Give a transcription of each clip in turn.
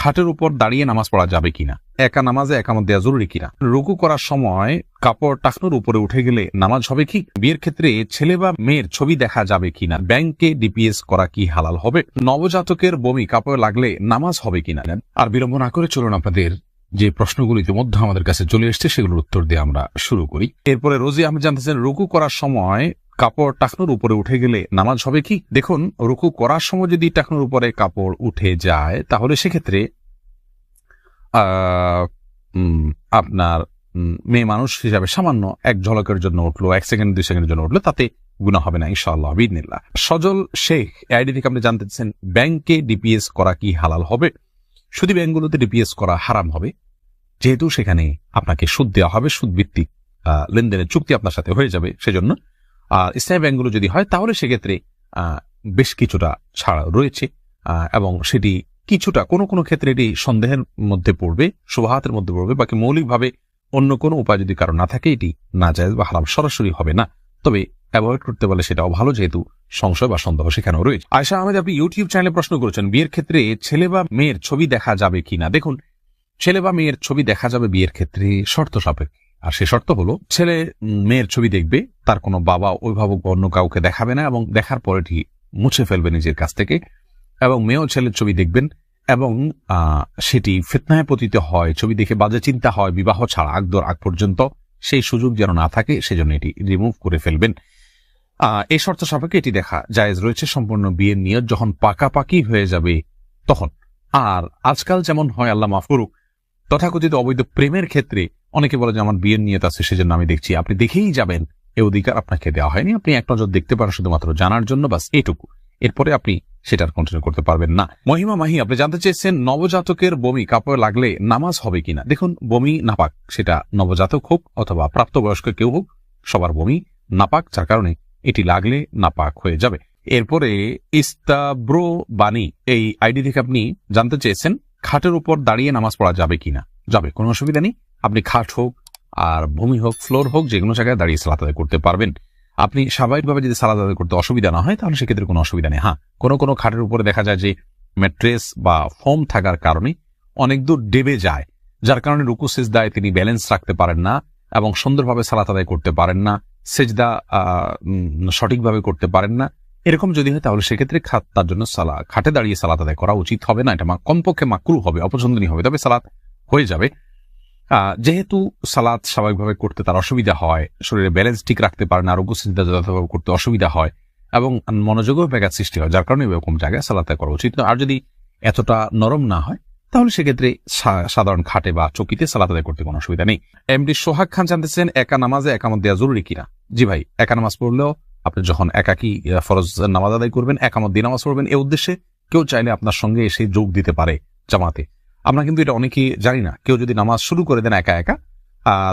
খাটের উপর দাঁড়িয়ে নামাজ পড়া যাবে কিনা, একা নামাজে একামত দেওয়া জরুরি কিনা, রুকু করার সময় কাপড় টাকনোর উপরে উঠে গেলে নামাজ হবে কি, বিয়ের ক্ষেত্রে ছেলে বা মেয়ের ছবি দেখা যাবে কিনা, ব্যাংকে ডিপিএস করা কি হালাল হবে, নবজাতকের বমি কাপড় লাগলে নামাজ হবে কিনা। আর বিলম্ব না করে চলুন আপনাদের যে প্রশ্নগুলো ইতিমধ্যে আমাদের কাছে চলে এসছে সেগুলোর উত্তর দিয়ে আমরা শুরু করি। এরপরে রোজি আহমেদ জানতেছেন, রুকু করার সময় কাপড় টাকনোর উপরে উঠে গেলে নামাজ হবে কি। দেখুন, রুকু করার সময় যদি টাকনোর উপরে কাপড় উঠে যায় তাহলে সেক্ষেত্রে আপনার মেয়ে মানুষ হিসাবে সামান্য এক ঝলকের জন্য উঠলো, 1 সেকেন্ড 2 সেকেন্ডের জন্য উঠলো, তাতে গুনাহ হবে না ইনশাআল্লাহ বিইذনিল্লাহ। সজল শেখ আইডি থেকে আপনি জানতে চাচ্ছেন, ব্যাংকে ডিপিএস করা কি হালাল হবে। শুধু ব্যাংকগুলোতে ডিপিএস করা হারাম হবে, যেহেতু সেখানে আপনাকে সুদ দেওয়া হবে, সুদ ভিত্তিক লেনদেনের চুক্তি আপনার সাথে হয়ে যাবে। সেজন্য ইসলামী ব্যাংকগুলো যদি হয় তাহলে সেক্ষেত্রে বেশ কিছুটা ছাড় রয়েছে, এবং সেটি কিছুটা কোনো কোনো ক্ষেত্রে এটি সন্দেহের মধ্যে পড়বে, শুবহাতের মধ্যে পড়বে। বাকি মৌলিকভাবে অন্য কোনো উপায় যদি কারো না থাকে এটি নাজায়েজ বা হারাম সরাসরি হবে না, তবে অ্যাভয়েড করতে পারলে সেটাও ভালো, যেহেতু সংশয় বা সন্দেহ সেখানেও রয়েছে। আয়েশা আহমেদ আপনি ইউটিউব চ্যানেলে প্রশ্ন করেছেন, বিয়ের ক্ষেত্রে ছেলে বা মেয়ের ছবি দেখা যাবে কিনা। দেখুন, ছেলে বা মেয়ের ছবি দেখা যাবে বিয়ের ক্ষেত্রে শর্ত সাপেক্ষে, আর সে শর্ত হলো ছেলে মেয়ের ছবি দেখবে, তার কোনো বাবা অভিভাবক বা অন্য কাউকে দেখাবে না, এবং দেখার পরে এটি মুছে ফেলবে নিজের কাছ থেকে, এবং মেয়েও ছেলের ছবি দেখবেন, এবং সেটি ফিতনায় পতিত হয়, ছবি দেখে বাজে চিন্তা হয়, বিবাহ ছাড়া আগ পর্যন্ত সেই সুযোগ যেন না থাকে, সেজন্য এটি রিমুভ করে ফেলবেন। এই শর্ত সাপেক্ষে এটি দেখা জায়েজ রয়েছে সম্পূর্ণ বিয়ের নিয়ত যখন পাকাপাকি হয়ে যাবে তখন। আর আজকাল যেমন হয়, আল্লাহ মাফ করুক, তথাকথিত অবৈধ প্রেমের ক্ষেত্রে অনেকে বলে যে আমার বিয়ের নিয়ত আছে সেজন্য আমি দেখছি, আপনি দেখেই যাবেন, এ অধিকার আপনাকে দেওয়া হয়নি। আপনি এক নজর দেখতে পারেন শুধুমাত্র জানার জন্য, বাস এটুকু, এরপরে আপনি সেটার কন্টিনিউ করতে পারবেন না। মহিমা মাহি আপনি জানতে চেয়েছেন, নবজাতকের বমি কাপড় লাগলে নামাজ হবে কিনা। দেখুন, বমি নাপাক, সেটা নবজাতক হোক অথবা প্রাপ্তবয়স্ক কেউ হোক, সবার বমি নাপাক, যার কারণে এটি লাগলে নাপাক হয়ে যাবে। এরপরে ইস্তাব্রো বাণী এই আইডি থেকে আপনি জানতে চেয়েছেন, খাটের উপর দাঁড়িয়ে নামাজ পড়া যাবে কিনা। যাবে, কোনো অসুবিধা নেই। আপনি খাট হোক আর ভূমি হোক, ফ্লোর হোক, যে কোনো জায়গায় দাঁড়িয়ে সালাত আদায় করতে পারবেন। আপনি স্বাভাবিকভাবে যদি সালাত আদায় করতে অসুবিধা না হয় তাহলে সেক্ষেত্রে কোনো অসুবিধা নেই। হ্যাঁ, কোনো কোনো খাটের উপরে দেখা যায় যে ম্যাট্রেস বা ফোম থাকার কারণে অনেক দূর ডেবে যায়, যার কারণে রুকু সিজদায় তিনি ব্যালেন্স রাখতে পারেন না এবং সুন্দরভাবে সালাত আদায় করতে পারেন না, সেজদা সঠিকভাবে করতে পারেন না। এরকম যদি হয় তাহলে সেক্ষেত্রে তার জন্য খাটে দাঁড়িয়ে সালাত আদায় করা উচিত হবে না। এটা কমপক্ষে মাকরুহ হবে, অপছন্দনীয় হবে, তবে সালাত হয়ে যাবে। যেহেতু সালাত স্বাভাবিকভাবে করতে তার অসুবিধা হয়, শরীরে ব্যালেন্স ঠিক রাখতে পারে না, রুকু সিজদা যথাযথভাবে করতে অসুবিধা হয় এবং মনোযোগও ব্যাঘাত সৃষ্টি হয়, যার কারণে এরকম জায়গায় সালাত করা উচিত। আর যদি এতটা নরম না হয় তাহলে সেক্ষেত্রে সাধারণ খাটে বা চকিতে সালাত আদায় করতে কোনো অসুবিধা নেই। এমডি সোহাগ খান জানতেছেন, একা নামাজে একামত দেওয়া জরুরি কিনা। জি ভাই, একা নামাজ পড়লেও আপনি যখন একাকি ফরজ নামাজ আদায় করবেন, একামত দিয়ে নামাজ পড়বেন, এই উদ্দেশ্যে কেউ চাইলে আপনার সঙ্গে এসে যোগ দিতে পারে জামাতে। আমরা কিন্তু এটা অনেকেই জানি না। কেউ যদি নামাজ শুরু করে দেন একা একা,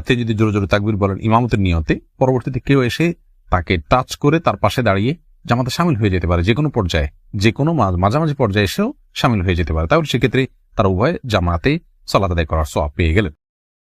তিনি যদি জোরে জোরে তাকবীর বলেন ইমামতের নিয়তে, পরবর্তীতে কেউ এসে তাকে টাচ করে তার পাশে দাঁড়িয়ে জামাতে শামিল হয়ে যেতে পারে, যে কোনো পর্যায়ে, যে কোনো মাঝামাঝি পর্যায়ে এসেও শামিল হয়ে যেতে পারে। তাহলে সেক্ষেত্রে তারা উভয় জামাতে সালাত আদায় করার সওয়াব পেয়ে গেলেন।